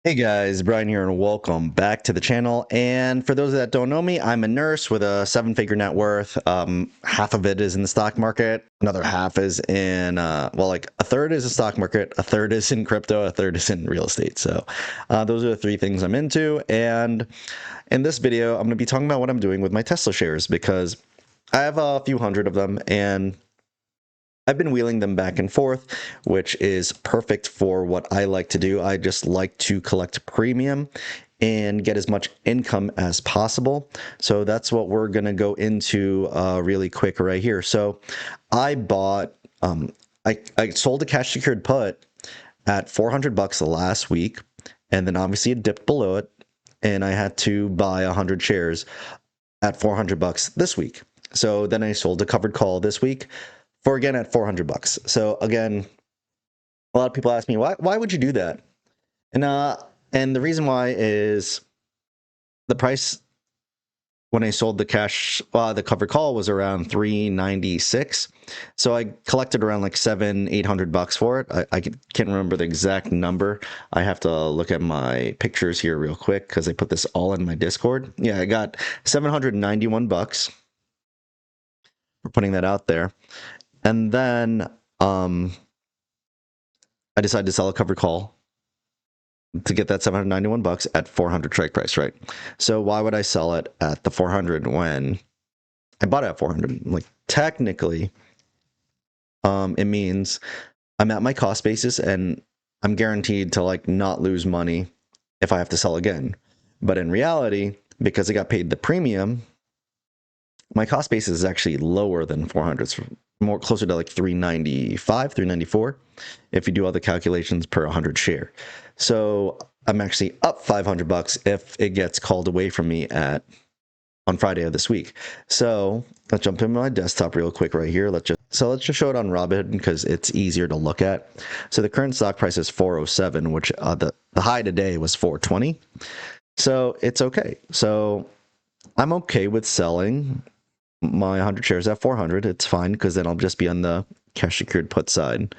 Hey guys, Brian here and welcome back to the channel. And for those that don't know me, I'm a nurse with a seven-figure net worth. Half of it is in the stock market. Another half is in, like a third is the stock market, a third is in crypto, a third is in real estate. So those are the three things I'm into. And in this video, I'm going to be talking about what I'm doing with my Tesla shares because I have a few hundred of them and I've been wheeling them back and forth, which is perfect for what I like to do. I just like to collect premium and get as much income as possible. So that's what we're going to go into really quick right here. So I bought, I sold a cash secured put at $400 last week, and then obviously it dipped below it, and I had to buy 100 shares at $400 this week. So then I sold a covered call this week for again at $400. So again, a lot of people ask me why would you do that? And the reason why is the price when I sold the the covered call was around 396. So I collected around like $800 for it. I can't remember the exact number. I have to look at my pictures here real quick because I put this all in my Discord. Yeah, I got $791 for putting that out there. And then I decided to sell a covered call to get that $791 at 400 strike price, right? So why would I sell it at the 400 when I bought it at 400? Like technically, it means I'm at my cost basis and I'm guaranteed to like not lose money if I have to sell again. But in reality, because I got paid the premium, my cost basis is actually lower than 400. It's more closer to like 395, 394 if you do all the calculations per 100 share. So I'm actually up $500 if it gets called away from me on Friday of this week. So let's jump to my desktop real quick right here. Let's just show it on Robinhood because it's easier to look at. So the current stock price is 407, which the high today was 420. So it's okay. So I'm okay with selling my 100 shares at 400. It's fine because then I'll just be on the cash secured put side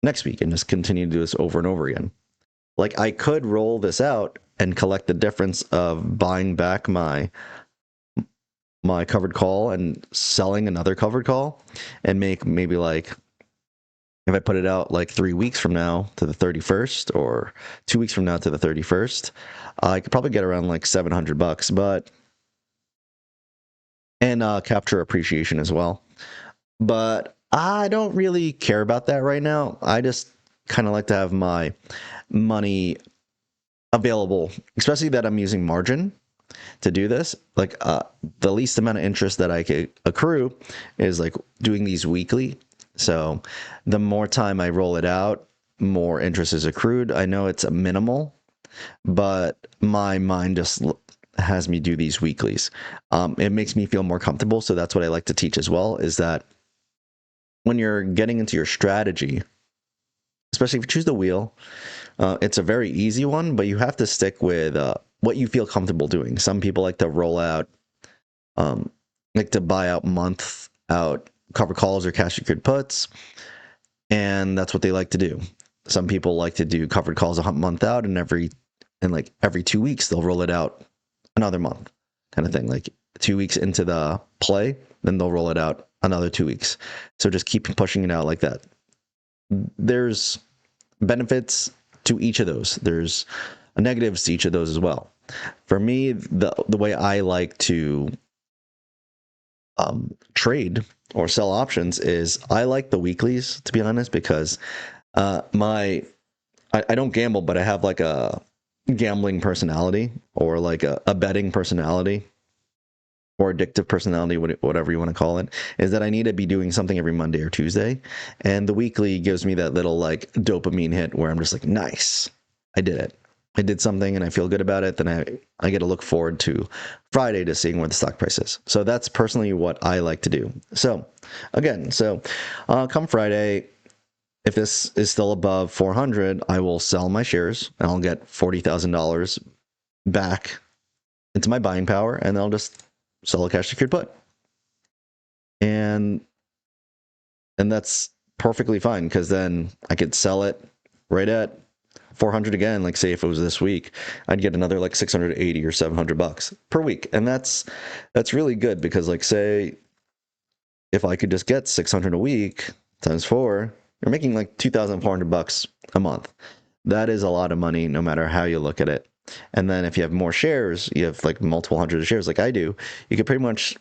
next week and just continue to do this over and over again. Like I could roll this out and collect the difference of buying back my covered call and selling another covered call and make maybe like, if I put it out like 3 weeks from now to the 31st or 2 weeks from now to the 31st, I could probably get around like $700, but and capture appreciation as well. But I don't really care about that right now. I just kind of like to have my money available, especially that I'm using margin to do this. Like the least amount of interest that I could accrue is like doing these weekly. So the more time I roll it out, more interest is accrued. I know it's a minimal, but my mind just has me do these weeklies. It makes me feel more comfortable. So that's what I like to teach as well, is that when you're getting into your strategy, especially if you choose the wheel, it's a very easy one, but you have to stick with what you feel comfortable doing. Some people like to roll out, like to buy out month out cover calls or cash secured puts, and that's what they like to do. Some people like to do covered calls a month out, and every 2 weeks they'll roll it out another month, kind of thing. Like 2 weeks into the play, then they'll roll it out another 2 weeks. So just keep pushing it out like that. There's benefits to each of those. There's negatives to each of those as well. For me, the way I like to trade or sell options is I like the weeklies, to be honest, because I don't gamble, but I have like a gambling personality or like a betting personality or addictive personality, whatever you want to call it, is that I need to be doing something every Monday or Tuesday. And the weekly gives me that little like dopamine hit where I'm just like, nice, I did it. I did something and I feel good about it. Then I get to look forward to Friday to seeing where the stock price is. So that's personally what I like to do. So again, come Friday, if this is still above 400, I will sell my shares and I'll get $40,000 back into my buying power, and I'll just sell a cash secured put. And that's perfectly fine because then I could sell it right at 400 again, like say if it was this week, I'd get another like 680 or $700 per week. And that's really good because like say if I could just get 600 a week times 4, you're making like $2,400 a month. That is a lot of money no matter how you look at it. And then if you have more shares, you have like multiple hundreds of shares like I do, you could pretty much,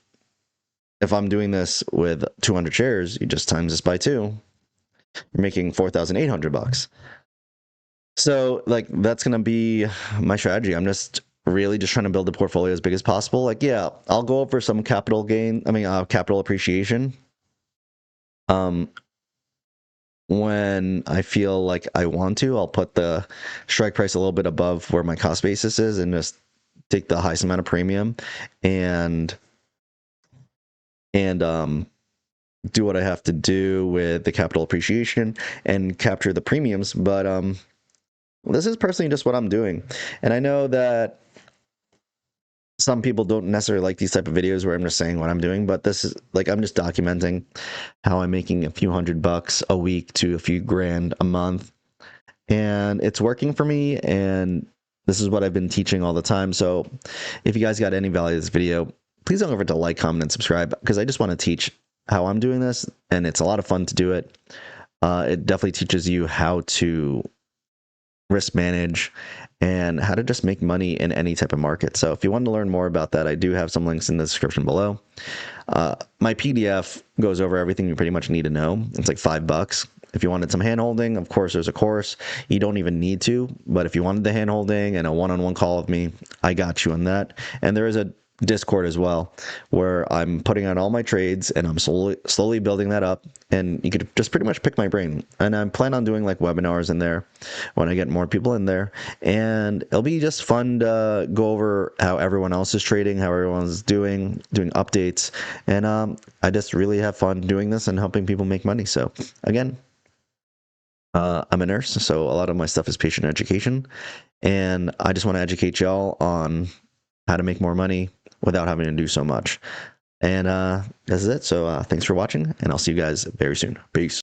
if I'm doing this with 200 shares, you just times this by 2, you're making $4,800. So like that's gonna be my strategy. I'm just really just trying to build the portfolio as big as possible. Like yeah, I'll go over some capital gain. I mean capital appreciation. When I feel like I want to, I'll put the strike price a little bit above where my cost basis is and just take the highest amount of premium and do what I have to do with the capital appreciation and capture the premiums. But this is personally just what I'm doing. And I know that some people don't necessarily like these type of videos where I'm just saying what I'm doing, but this is like, I'm just documenting how I'm making a few $100 a week to a few grand a month. And it's working for me. And this is what I've been teaching all the time. So if you guys got any value of this video, please don't forget to like, comment, and subscribe because I just want to teach how I'm doing this. And it's a lot of fun to do it. It definitely teaches you how to risk manage and how to just make money in any type of market. So if you want to learn more about that, I do have some links in the description below. My PDF goes over everything you pretty much need to know. It's like $5. If you wanted some hand-holding, of course, there's a course. You don't even need to, but if you wanted the hand-holding and a one-on-one call with me, I got you on that. And there is a Discord as well, where I'm putting out all my trades and I'm slowly building that up. And you could just pretty much pick my brain. And I plan on doing like webinars in there when I get more people in there. And it'll be just fun to go over how everyone else is trading, how everyone's doing updates. And I just really have fun doing this and helping people make money. So again, I'm a nurse, so a lot of my stuff is patient education. And I just want to educate y'all on how to make more money without having to do so much. And this is it. So thanks for watching, and I'll see you guys very soon. Peace.